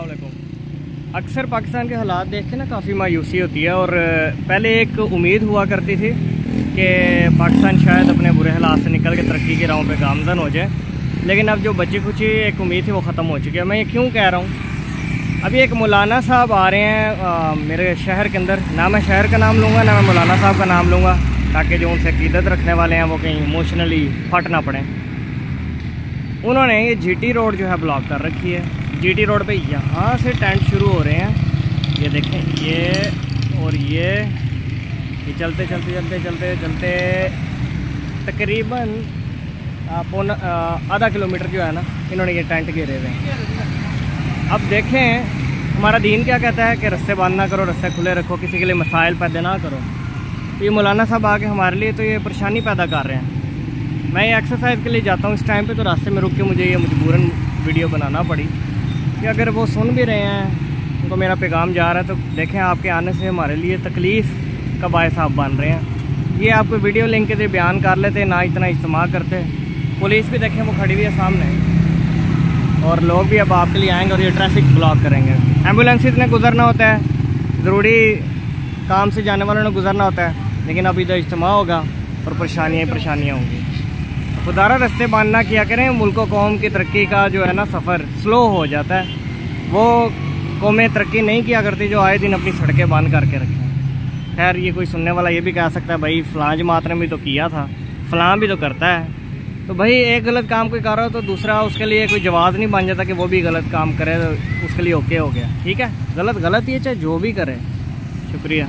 अस्सलाम वालेकुम। अक्सर पाकिस्तान के हालात देख के ना काफ़ी मायूसी होती है और पहले एक उम्मीद हुआ करती थी कि पाकिस्तान शायद अपने बुरे हालात से निकल के तरक्की की राहों पे गामज़न हो जाए, लेकिन अब जो बची खुची एक उम्मीद थी वो ख़त्म हो चुकी है। मैं ये क्यों कह रहा हूँ, अभी एक मौलाना साहब आ रहे हैं मेरे शहर के अंदर। ना मैं शहर का नाम लूँगा ना मैं मौलाना साहब का नाम लूँगा, ताकि जो उनसे अक़ीदत रखने वाले हैं वो कहीं इमोशनली फट ना पड़े। उन्होंने ये जीटी रोड जो है ब्लॉक कर रखी है। जीटी रोड पे यहाँ से टेंट शुरू हो रहे हैं, ये देखें, ये और ये चलते चलते चलते चलते चलते तकरीबन आधा किलोमीटर जो है ना, इन्होंने ये टेंट घेरे हुए हैं। अब देखें हमारा दीन क्या कहता है कि रास्ते बंद ना करो, रास्ते खुले रखो, किसी के लिए मसाइल पैदा ना करो। तो ये मौलाना साहब आके हमारे लिए तो ये परेशानी पैदा कर रहे हैं। मैं ये एक्सरसाइज के लिए जाता हूँ इस टाइम पे, तो रास्ते में रुक के मुझे ये मजबूरन वीडियो बनाना पड़ी कि अगर वो सुन भी रहे हैं, उनको मेरा पैगाम जा रहा है, तो देखें आपके आने से हमारे लिए तकलीफ़ का बायस आप बन रहे हैं। ये आपको वीडियो लिंक के जरिए बयान कर लेते, ना इतना इस्तेमाल करते। पुलिस भी देखें वो खड़ी हुई है सामने, और लोग भी अब आपके लिए आएँगे और ये ट्रैफिक ब्लॉक करेंगे। एम्बुलेंसेज ने गुजरना होता है, ज़रूरी काम से जाने वालों ने गुजरना होता है, लेकिन अब इधर इज्तिमा होगा और परेशानियाँ होंगी। खुदारा रास्ते बंद ना किया करें, मुल्क कौम की तरक्की का जो है ना सफ़र स्लो हो जाता है। वो कौमें तरक्की नहीं किया करती जो आए दिन अपनी सड़कें बंद करके रखें। खैर ये कोई सुनने वाला ये भी कह सकता है भाई फ़लाँ जमात ने भी तो किया था, फ़लाँ भी तो करता है। तो भाई एक गलत काम कोई कर रहा हो तो दूसरा उसके लिए कोई जवाब नहीं बन जाता कि वो भी गलत काम करे, तो उसके लिए ओके हो गया, ठीक है। गलत गलत ही है, चाहे जो भी करे। शुक्रिया।